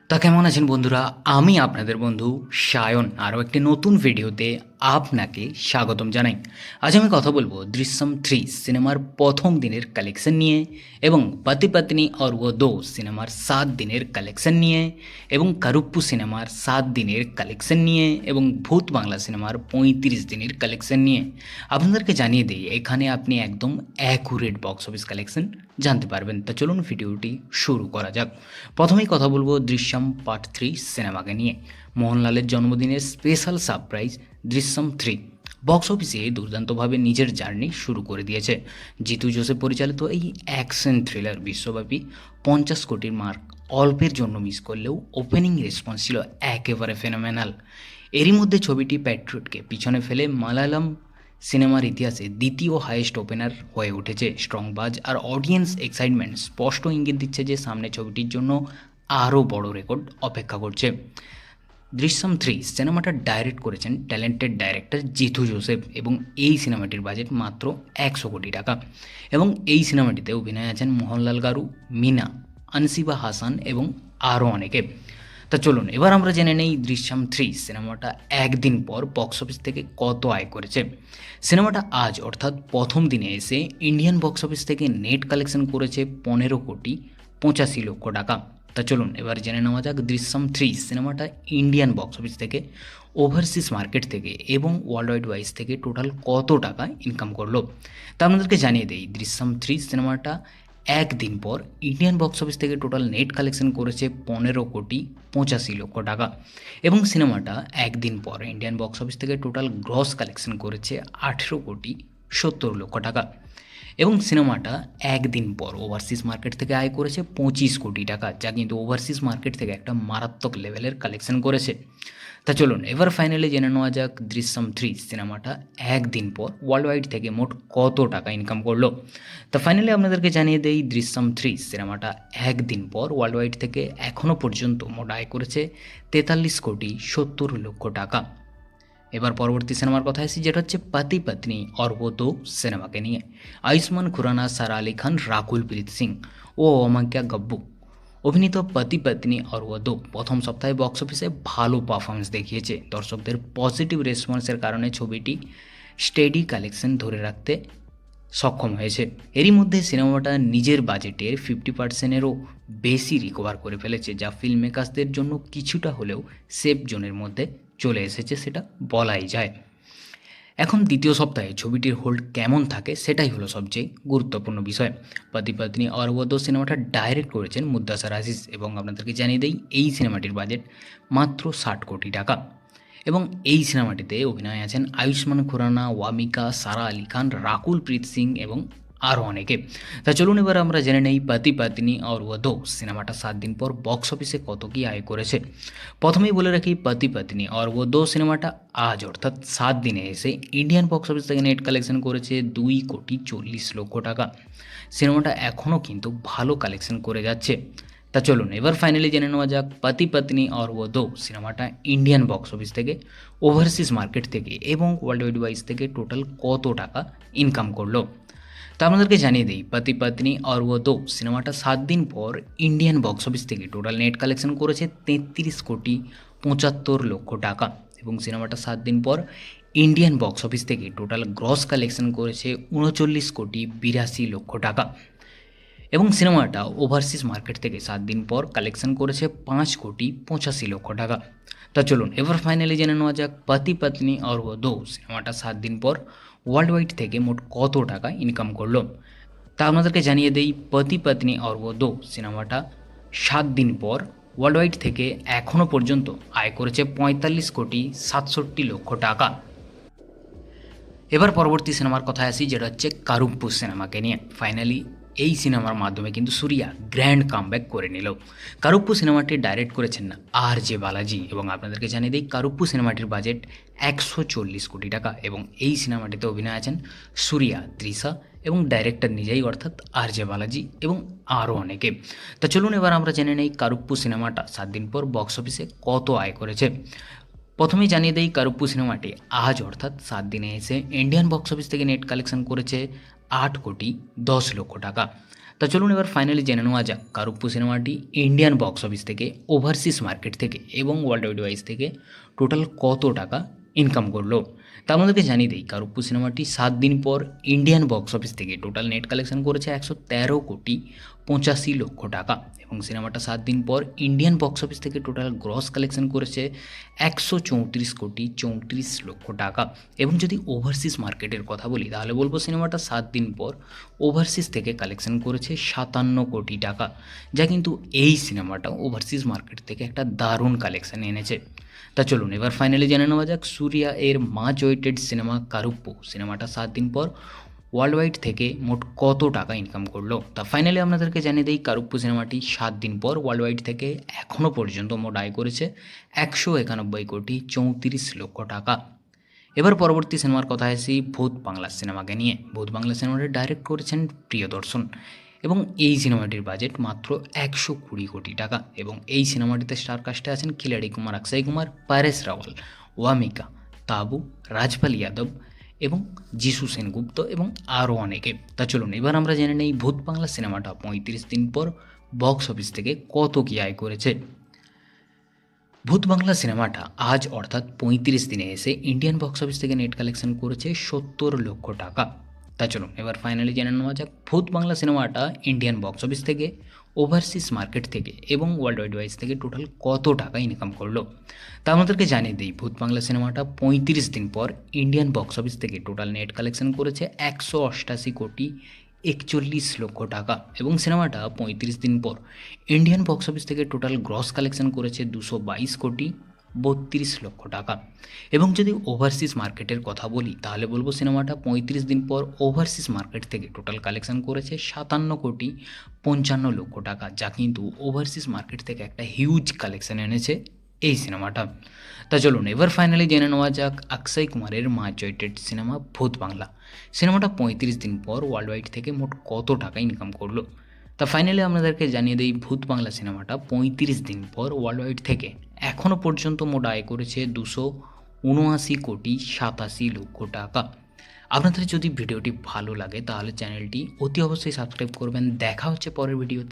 তা কেমন আছেন বন্ধুরা? আমি আপনাদের বন্ধু সায়ন আরও একটি নতুন ভিডিওতে আপনাকে স্বাগতম জানাই। আজ আমি কথা বলবো দৃশ্যম 3 সিনেমার প্রথম দিনের কালেকশন নিয়ে, এবং পতি পত্নী और वो दो সিনেমার 7 দিনের কালেকশন নিয়ে, এবং কারুপ্পু সিনেমার 7 দিনের কালেকশন নিয়ে, এবং ভূত বাংলা সিনেমার 35 দিনের কালেকশন নিয়ে। আপনাদেরকে জানিয়ে দিই, এখানে আপনি একদম অ্যাকুরেট বক্স অফিস কালেকশন জানতে পারবেন। তা চলুন ভিডিওটি শুরু করা যাক। প্রথমেই কথা বলবো দৃশ্যম পার্ট 3 সিনেমাকে নিয়ে। মোহনলালের জন্মদিনের স্পেশাল সারপ্রাইজ দৃশ্যম 3 বক্স অফিসে দুর্দান্তভাবে নিজের জার্নি শুরু করে দিয়েছে। জিতু জোসেফ পরিচালিত এই অ্যাকশন থ্রিলার বিশ্বব্যাপী 50 কোটির মার্ক অল্পের জন্য মিস করলেও ওপেনিং রেসপন্স ছিল একেবারে ফেনোমেনাল। এরই মধ্যে ছবিটি প্যাট্রিয়টকে পিছনে ফেলে মালায়ালাম সিনেমার ইতিহাসে দ্বিতীয় হাইয়েস্ট ওপেনার হয়ে উঠেছে। স্ট্রং বাজ আর অডিয়েন্স এক্সাইটমেন্ট স্পষ্ট ইঙ্গিত দিচ্ছে যে সামনে ছবিটির জন্য আরও বড় রেকর্ড অপেক্ষা করছে। দৃশ্যম 3 সিনেমাটা ডাইরেক্ট করেছেন ট্যালেন্টেড ডাইরেক্টর জিতু জোসেফ, এবং এই সিনেমাটির বাজেট মাত্র 100 কোটি টাকা। এবং এই সিনেমাটিতে অভিনয় আছেন মোহনলাল গারু, মিনা, আনসিবা হাসান এবং আরও অনেকে। তা চলুন এবার আমরা জেনে নেই দৃশ্যম 3 সিনেমাটা একদিন পর বক্স অফিস থেকে কত আয় করেছে। সিনেমাটা আজ অর্থাৎ প্রথম দিনে এসে ইন্ডিয়ান বক্স অফিস থেকে নেট কালেকশন করেছে 15,85,00,000 টাকা। তা চলুন এবার জেনে নেওয়া যাক দৃশ্যম 3 সিনেমাটা ইন্ডিয়ান বক্স অফিস থেকে, ওভারসিজ মার্কেট থেকে এবং ওয়ার্ল্ড ওয়াইড ওয়াইজ থেকে টোটাল কত টাকা ইনকাম করলো। তা আপনাদেরকে জানিয়ে দেই, দৃশ্যম 3 সিনেমাটা একদিন পর ইন্ডিয়ান বক্স অফিস থেকে টোটাল নেট কালেকশন করেছে 15,85,00,000 টাকা, এবং সিনেমাটা একদিন পর ইন্ডিয়ান বক্স অফিস থেকে টোটাল গ্রস কালেকশন করেছে 18,70,00,000 টাকা, এবং সিনেমাটা একদিন পর ওভারসিজ মার্কেট থেকে আয় করেছে 25 কোটি টাকা, যা কিন্তু ওভারসিজ মার্কেট থেকে একটা মারাত্মক লেভেলের কালেকশন করেছে। তা চলুন এবার ফাইনালি জেনে নেওয়া যাক দৃশ্যম 3 সিনেমাটা একদিন পর ওয়ার্ল্ড ওয়াইড থেকে মোট কত টাকা ইনকাম করলো। তা ফাইনালি আপনাদেরকে জানিয়ে দেই, দৃশ্যম 3 সিনেমাটা একদিন পর ওয়ার্ল্ড ওয়াইড থেকে এখনও পর্যন্ত মোট আয় করেছে 43,70,00,000 টাকা। এবার পরবর্তী সিনেমার কথা আসি, যেটা হচ্ছে পতি পত্নী और वो दो সিনেমাকে নিয়ে। আয়ুষ্মান খুরানা, সারা আলি খান, রাকুল প্রীত সিং ও অমান্যা গব্বু অভিনীত পতি পত্নী और वो दो প্রথম সপ্তাহে বক্স অফিসে ভালো পারফরমেন্স দেখিয়েছে। দর্শকদের পজিটিভ রেসপন্সের কারণে ছবিটি স্টেডি কালেকশন ধরে রাখতে সক্ষম হয়েছে। এরই মধ্যে সিনেমাটা নিজের বাজেটের 50%-এরও বেশি রিকভার করে ফেলেছে, যা ফিল্ম মেকার্সদের জন্য কিছুটা হলেও সেফ জোনের মধ্যে চলে এসেছে, সেটা বলাই যায়। এখন দ্বিতীয় সপ্তাহে ছবিটির হোল্ড কেমন থাকে সেটাই হলো সবচেয়ে গুরুত্বপূর্ণ বিষয়। পতি পত্নী और वो दो সিনেমাটা ডাইরেক্ট করেছেন মুদ্দাসার আজিজ, এবং আপনাদেরকে জানিয়ে দেই এই সিনেমাটির বাজেট মাত্র 60 কোটি টাকা, এবং এই সিনেমাটিতে অভিনয় আছেন আয়ুষ্মান খুরানা, ওয়ামিকা, সারা আলি খান, রাকুল প্রীত সিং এবং আরও অনেকে। তা চলুন এবার আমরা জেনে নেই পতি পত্নী और वो दो সিনেমাটা 7 দিন পর বক্স অফিসে কত কী আয় করেছে। প্রথমেই বলে রাখি, পতি পত্নী और वो दो সিনেমাটা আজ অর্থাৎ 7 দিনে এসে ইন্ডিয়ান বক্স অফিস থেকে নেট কালেকশন করেছে 2,40,00,000 টাকা। সিনেমাটা এখনও কিন্তু ভালো কালেকশন করে যাচ্ছে। তা চলুন এবার ফাইনালি জেনে নেওয়া যাক পতি পত্নী और वो दो সিনেমাটা ইন্ডিয়ান বক্স অফিস থেকে, ওভারসিজ মার্কেট থেকে এবং ওয়ার্ল্ড ওয়াইড ওয়াইজ থেকে টোটাল কত টাকা ইনকাম করলো। তা আপনাদেরকে জানিয়ে দিই, পতি পত্নী और वो दो সিনেমাটা 7 দিন পর ইন্ডিয়ান বক্স অফিস থেকে টোটাল নেট কালেকশন করেছে 33,75,00,000 টাকা, এবং সিনেমাটা 7 দিন পর ইন্ডিয়ান বক্স অফিস থেকে টোটাল গ্রস কালেকশন করেছে 39,82,00,000 টাকা, এবং সিনেমাটা ওভারসিজ মার্কেট থেকে 7 দিন পর কালেকশন করেছে 5,85,00,000 টাকা। তা চলুন এবার ফাইনালি জেনে নেওয়া যাক পতি পত্নী और वो दो সিনেমাটা 7 দিন পর ওয়ার্ল্ড ওয়াইড থেকে মোট কত টাকা ইনকাম করলো। তা আপনাদেরকে জানিয়ে দেই, পতি পত্নী और वो दो সিনেমাটা 7 দিন পর ওয়ার্ল্ড ওয়াইড থেকে এখনও পর্যন্ত আয় করেছে 45,67,00,000 টাকা। এবার পরবর্তী সিনেমার কথায় আসি, যেটা হচ্ছে কারুপ্পু সিনেমাকে নিয়ে। ফাইনালি এই সিনেমার মাধ্যমে কিন্তু সুরিয়া গ্র্যান্ড কামব্যাক করে নিল। কারুপ্পু সিনেমাটি ডাইরেক্ট করেছেন না আর.জে. বালাজি, এবং আপনাদেরকে জানিয়ে দিই কারুপ্পু সিনেমাটির বাজেট 140 কোটি টাকা, এবং এই সিনেমাটিতে অভিনয় আছেন সুরিয়া, তৃষা এবং ডাইরেক্টর নিজেই অর্থাৎ আর.জে. বালাজি এবং আরও অনেকে। তা চলুন এবার আমরা জেনে নেই কারুপ্পু সিনেমাটা 7 দিন পর বক্স অফিসে কত আয় করেছে। প্রথমেই জানিয়ে দেই, কারুপ্পু সিনেমাটি আজ অর্থাৎ 7 দিনে এসে ইন্ডিয়ান বক্স অফিস থেকে নেট কালেকশন করেছে 8,10,00,000 টাকা। তা তা চলুন এবার ফাইনালি জেনে নেওয়া যাক কারুপ্পু সিনেমাটি ইন্ডিয়ান বক্স অফিস থেকে, ওভারসিজ মার্কেট থেকে এবং ওয়ার্ল্ড ওয়াইড ওয়াইজ থেকে টোটাল কত টাকা ইনকাম করলো। তা আমাদেরকে জানিয়ে দিই কারুপ্পু সিনেমাটি 7 দিন পর ইন্ডিয়ান বক্স অফিস থেকে টোটাল নেট কালেকশন করেছে 113,85,00,000 টাকা এবং সিনেমাটা 7 দিন পর ইন্ডিয়ান বক্স অফিস থেকে টোটাল গ্রস কালেকশন করেছে 134,34,00,000 টাকা। এবং যদি ওভারসিজ মার্কেটের কথা বলি তাহলে বলবো সিনেমাটা 7 দিন পর ওভারসিজ থেকে কালেকশন করেছে 57 কোটি টাকা, যা কিন্তু এই সিনেমাটা ওভারসিজ মার্কেট থেকে একটা দারুণ কালেকশন এনেছে। তা চলুন এবার ফাইনালি জেনে নেওয়া যাক সূর্যা এর মাচ ওয়েটেড সিনেমা কারুপ্পু সিনেমাটা 7 দিন পর ওয়ার্ল্ড ওয়াইড থেকে মোট কত টাকা ইনকাম করলো। তা ফাইনালি আপনাদেরকে জানিয়ে দিই কারুপ্পু সিনেমাটি 7 দিন পর ওয়ার্ল্ড ওয়াইড থেকে এখনও পর্যন্ত মোট আয় করেছে 191,34,00,000 টাকা। এবার পরবর্তী সিনেমার কথা আসি ভূত বাংলা সিনেমাকে নিয়ে। ভূত বাংলা সিনেমাটি ডাইরেক্ট করেছেন প্রিয়দর্শন এবং এই সিনেমাটির বাজেট মাত্র 120 কোটি টাকা এবং এই সিনেমাটিতে স্টার কাস্টে আছেন খিলাড়ি কুমার, অক্ষয় কুমার, পারেশ রাওয়াল, ওয়ামিকা, তাবু, রাজপাল যাদব এবং যিশু সেনগুপ্ত এবং আরও অনেকে। তা চলুন এবার আমরা জেনে নেই ভূত বাংলা সিনেমাটা 35 দিন পর বক্স অফিস থেকে কত কী আয় করেছে। ভূত বাংলা সিনেমাটা আজ অর্থাৎ 35 দিনে এসে ইন্ডিয়ান বক্স অফিস থেকে নেট কালেকশন করেছে 70 লক্ষ টাকা। তা চলুন এবার ফাইনালি জেনে নেওয়া যাক ভূত বাংলা সিনেমাটা ইন্ডিয়ান বক্স অফিস থেকে, ওভারসিজ মার্কেট থেকে এবং ওয়ার্ল্ড ওয়াইড ওয়াইজ থেকে টোটাল কত টাকা ইনকাম করলো। তা আমাদেরকে জানিয়ে দিই ভূত বাংলা সিনেমাটা 35 দিন পর ইন্ডিয়ান বক্স অফিস থেকে টোটাল নেট কালেকশন করেছে 188,41,00,000 টাকা এবং সিনেমাটা 35 দিন পর ইন্ডিয়ান বক্স অফিস থেকে টোটাল গ্রস কালেকশন করেছে 222,32,00,000 টাকা। এবং যদি ওভারসিজ মার্কেটের কথা বলি তাহলে বলবো সিনেমাটা 35 দিন পর ওভারসিজ মার্কেট থেকে টোটাল কালেকশন করেছে 57,55,00,000 টাকা, যা কিন্তু ওভারসিজ মার্কেট থেকে একটা হিউজ কালেকশন এনেছে এই সিনেমাটা। তা চলুন এবার ফাইনালি জেনে নেওয়া যাক অক্ষয় কুমারের মাচ ওয়েটেড সিনেমা ভূত বাংলা সিনেমাটা 35 দিন পর ওয়ার্ল্ড ওয়াইড থেকে মোট কত টাকা ইনকাম করলো। তা ফাইনালি আপনাদেরকে জানিয়ে দিই ভূত বাংলা সিনেমাটা 35 দিন পর ওয়ার্ল্ড ওয়াইড থেকে এখনও পর্যন্ত মোট আয় করেছে 279,87,00,000 টাকা। আপনাদের যদি ভিডিওটি ভালো লাগে তাহলে চ্যানেলটি অতি অবশ্যই সাবস্ক্রাইব করবেন। দেখা হচ্ছে পরের ভিডিওতে।